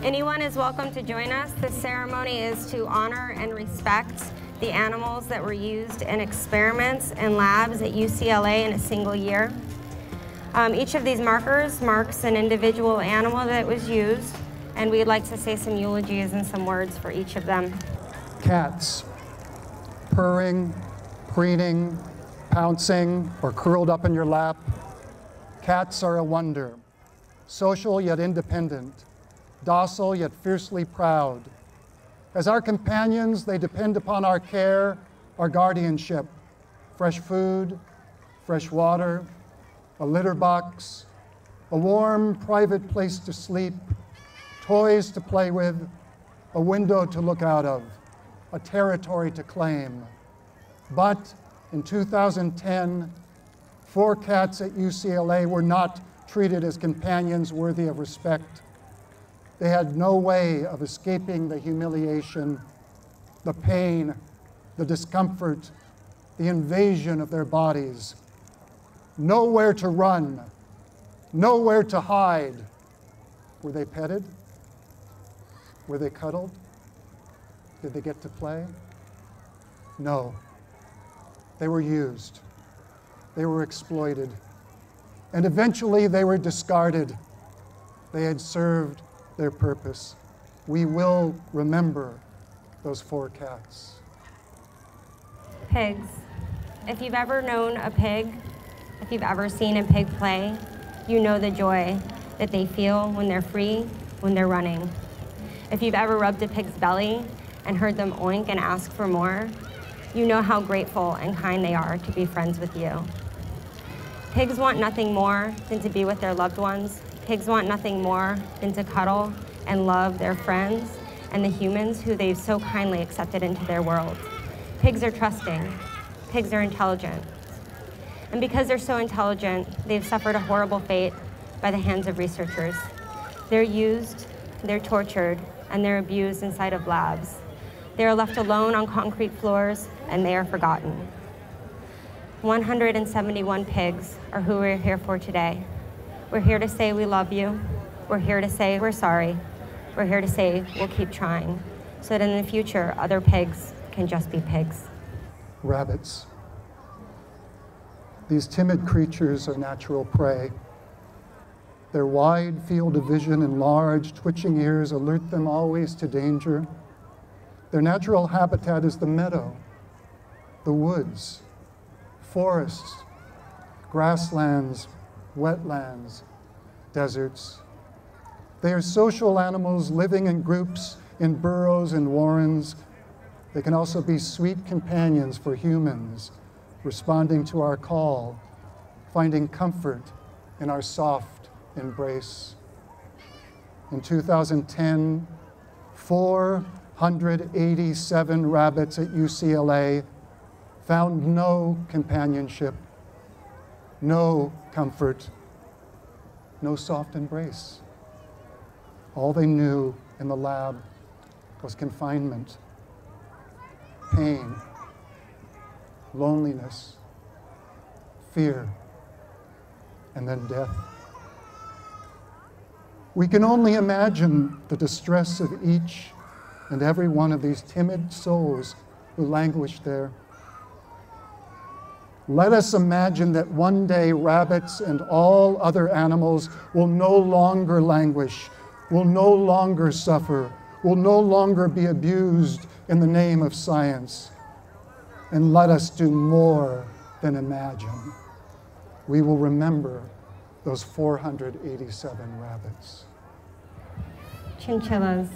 Anyone is welcome to join us. This ceremony is to honor and respect the animals that were used in experiments and labs at UCLA in a single year. Each of these markers marks an individual animal that was used, and we'd like to say some eulogies and some words for each of them. Cats, purring, preening, pouncing, or curled up in your lap. Cats are a wonder, social yet independent, docile yet fiercely proud. As our companions, they depend upon our care, our guardianship, fresh food, fresh water, a litter box, a warm, private place to sleep, toys to play with, a window to look out of, a territory to claim. But in 2010, 4 cats at UCLA were not treated as companions worthy of respect. They had no way of escaping the humiliation, the pain, the discomfort, the invasion of their bodies. Nowhere to run, nowhere to hide. Were they petted? Were they cuddled? Did they get to play? No. They were used. They were exploited. And eventually they were discarded. They had served their purpose. We will remember those 4 cats. Pigs. If you've ever known a pig, if you've ever seen a pig play, you know the joy that they feel when they're free, when they're running. If you've ever rubbed a pig's belly and heard them oink and ask for more, you know how grateful and kind they are to be friends with you. Pigs want nothing more than to be with their loved ones. Pigs want nothing more than to cuddle and love their friends and the humans who they've so kindly accepted into their world. Pigs are trusting. Pigs are intelligent. And because they're so intelligent, they've suffered a horrible fate by the hands of researchers. They're used, they're tortured, and they're abused inside of labs. They are left alone on concrete floors, and they are forgotten. 171 pigs are who we're here for today. We're here to say we love you. We're here to say we're sorry. We're here to say we'll keep trying, so that in the future, other pigs can just be pigs. Rabbits. These timid creatures are natural prey. Their wide field of vision and large, twitching ears alert them always to danger. Their natural habitat is the meadow, the woods, forests, grasslands, wetlands, deserts. They are social animals living in groups, in burrows and warrens. They can also be sweet companions for humans, responding to our call, finding comfort in our soft embrace. In 2010, 487 rabbits at UCLA found no companionship, no comfort, no soft embrace. All they knew in the lab was confinement, pain, loneliness, fear, and then death. We can only imagine the distress of each and every one of these timid souls who languished there. Let us imagine that one day rabbits and all other animals will no longer languish, will no longer suffer, will no longer be abused in the name of science. And let us do more than imagine. We will remember those 487 rabbits. Chinchillas.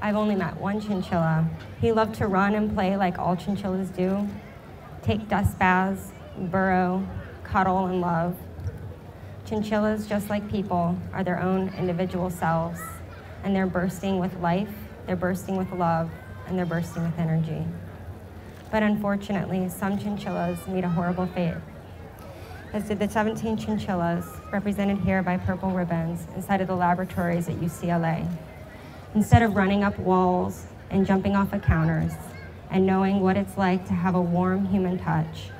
I've only met one chinchilla. He loved to run and play like all chinchillas do. Take dust baths, burrow, cuddle, and love. Chinchillas, just like people, are their own individual selves, and they're bursting with life, they're bursting with love, and they're bursting with energy. But unfortunately, some chinchillas meet a horrible fate, as did the 17 chinchillas represented here by purple ribbons inside of the laboratories at UCLA. Instead of running up walls and jumping off of counters and knowing what it's like to have a warm human touch,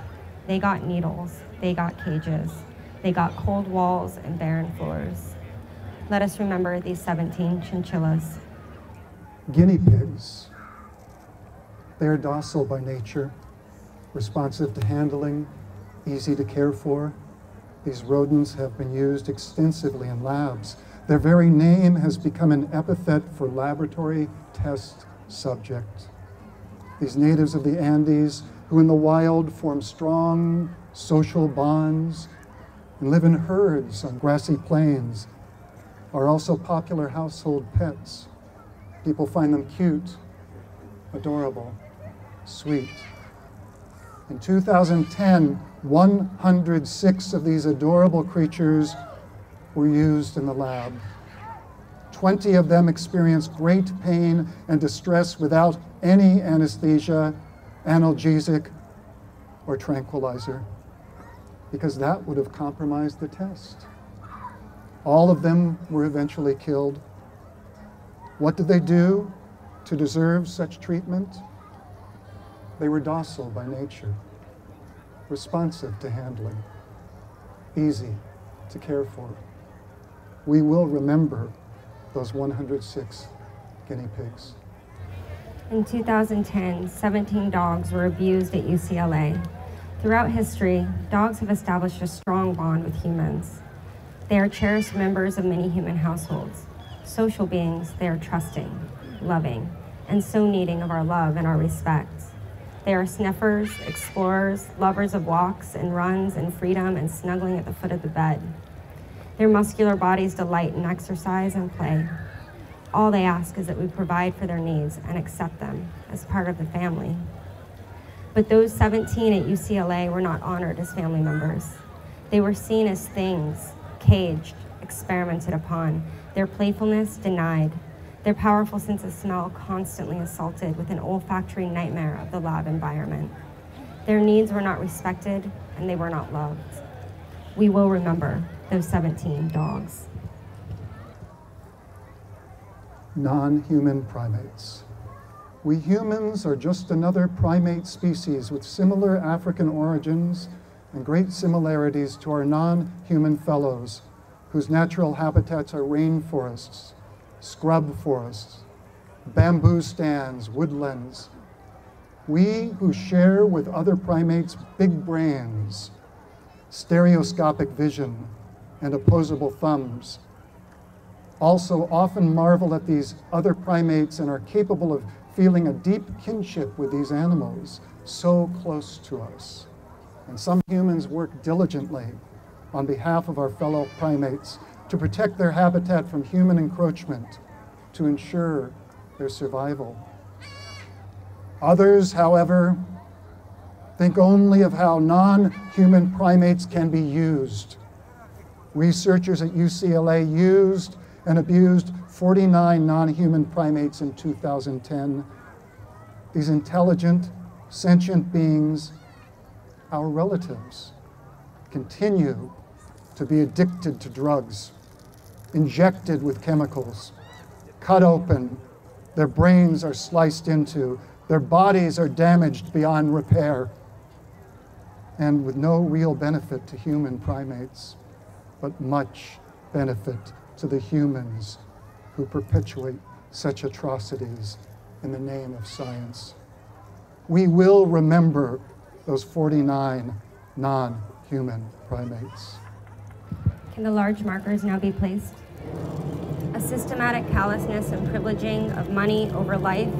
they got needles, they got cages, they got cold walls and barren floors. let us remember these 17 chinchillas. Guinea pigs. They are docile by nature, responsive to handling, easy to care for. These rodents have been used extensively in labs. Their very name has become an epithet for laboratory test subject. These natives of the Andes, who in the wild form strong social bonds and live in herds on grassy plains, are also popular household pets. People find them cute, adorable, sweet. In 2010, 106 of these adorable creatures were used in the lab. 20 of them experienced great pain and distress without any anesthesia, analgesic, or tranquilizer, because that would have compromised the test. All of them were eventually killed. What did they do to deserve such treatment? They were docile by nature, responsive to handling, easy to care for. We will remember those 106 guinea pigs. In 2010, 17 dogs were abused at UCLA. Throughout history, dogs have established a strong bond with humans. They are cherished members of many human households. Social beings, they are trusting, loving, and so needing of our love and our respect. They are sniffers, explorers, lovers of walks and runs and freedom and snuggling at the foot of the bed. Their muscular bodies delight in exercise and play. All they ask is that we provide for their needs and accept them as part of the family. But those 17 at UCLA were not honored as family members. They were seen as things, caged, experimented upon, their playfulness denied, their powerful sense of smell constantly assaulted with an olfactory nightmare of the lab environment. Their needs were not respected, and they were not loved. We will remember those 17 dogs. Non-human primates. We humans are just another primate species with similar African origins and great similarities to our non-human fellows, whose natural habitats are rainforests, scrub forests, bamboo stands, woodlands. We who share with other primates big brains, stereoscopic vision, and opposable thumbs, also often marvel at these other primates and are capable of feeling a deep kinship with these animals so close to us. And some humans work diligently on behalf of our fellow primates to protect their habitat from human encroachment, to ensure their survival. Others, however, think only of how non-human primates can be used. Researchers at UCLA used and abused 49 non-human primates in 2010. These intelligent, sentient beings, our relatives, continue to be addicted to drugs, injected with chemicals, cut open, their brains are sliced into, their bodies are damaged beyond repair, and with no real benefit to human primates, but much benefit to the humans who perpetuate such atrocities in the name of science. We will remember those 49 non-human primates. Can the large markers now be placed? A systematic callousness and privileging of money over life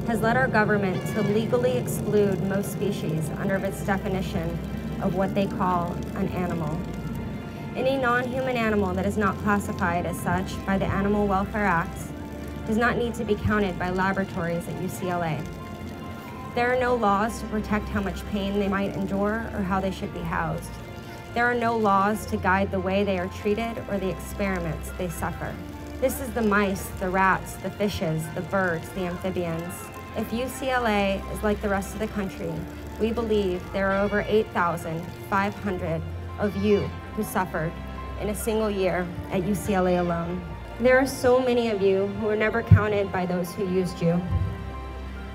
has led our government to legally exclude most species under its definition of what they call an animal. Any non-human animal that is not classified as such by the Animal Welfare Act does not need to be counted by laboratories at UCLA. There are no laws to protect how much pain they might endure or how they should be housed. There are no laws to guide the way they are treated or the experiments they suffer. This is the mice, the rats, the fishes, the birds, the amphibians. If UCLA is like the rest of the country, we believe there are over 8,500 of you who suffered in a single year at UCLA alone. There are so many of you who were never counted by those who used you.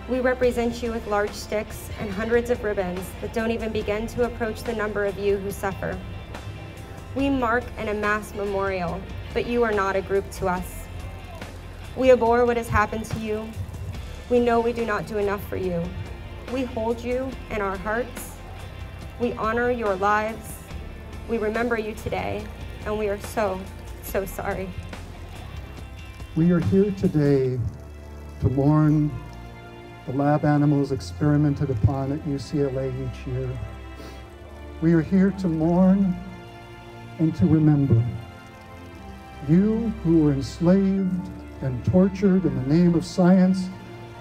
We represent you with large sticks and hundreds of ribbons that don't even begin to approach the number of you who suffer. We mark and amass memorial but you are not a group to us. We abhor what has happened to you. We know we do not do enough for you. We hold you in our hearts. We honor your lives. We remember you today, and we are so, so sorry. We are here today to mourn the lab animals experimented upon at UCLA each year. We are here to mourn and to remember. You who were enslaved and tortured in the name of science,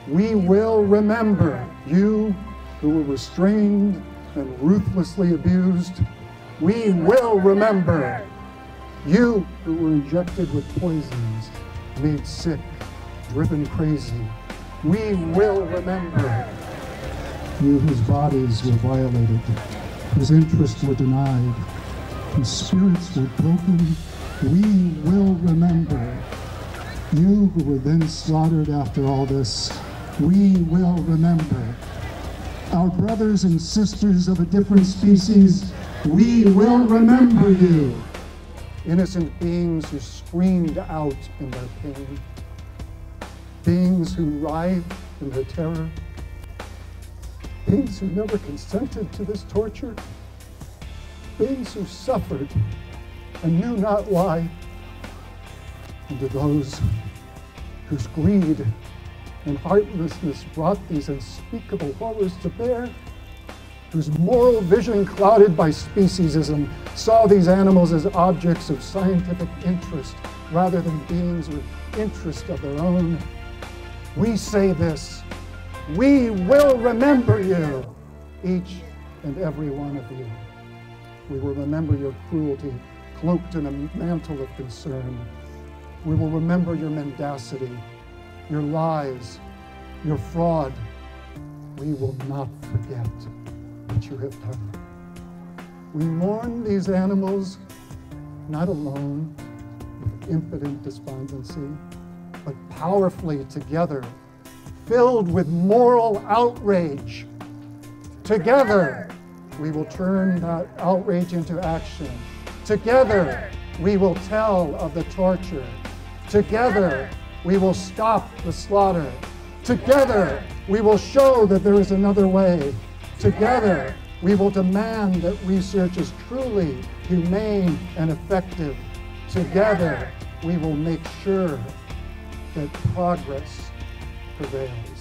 we will remember. You who were restrained and ruthlessly abused, we will remember. You who were injected with poisons, made sick, driven crazy, we will remember. You whose bodies were violated, whose interests were denied, whose spirits were broken, we will remember. You who were then slaughtered after all this, we will remember. Our brothers and sisters of a different species, we will remember you. Innocent beings who screamed out in their pain, beings who writhed in their terror, beings who never consented to this torture, beings who suffered and knew not why, and to those whose greed and heartlessness brought these unspeakable horrors to bear, whose moral vision clouded by speciesism saw these animals as objects of scientific interest rather than beings with interest of their own. We say this: we will remember you, each and every one of you. We will remember your cruelty cloaked in a mantle of concern. We will remember your mendacity, your lies, your fraud. We will not forget what you have done. We mourn these animals not alone with impotent despondency, but powerfully together, filled with moral outrage. Together, we will turn that outrage into action. Together, we will tell of the torture. Together, we will stop the slaughter. Together, we will show that there is another way. Together, we will demand that research is truly humane and effective. Together, we will make sure that progress prevails.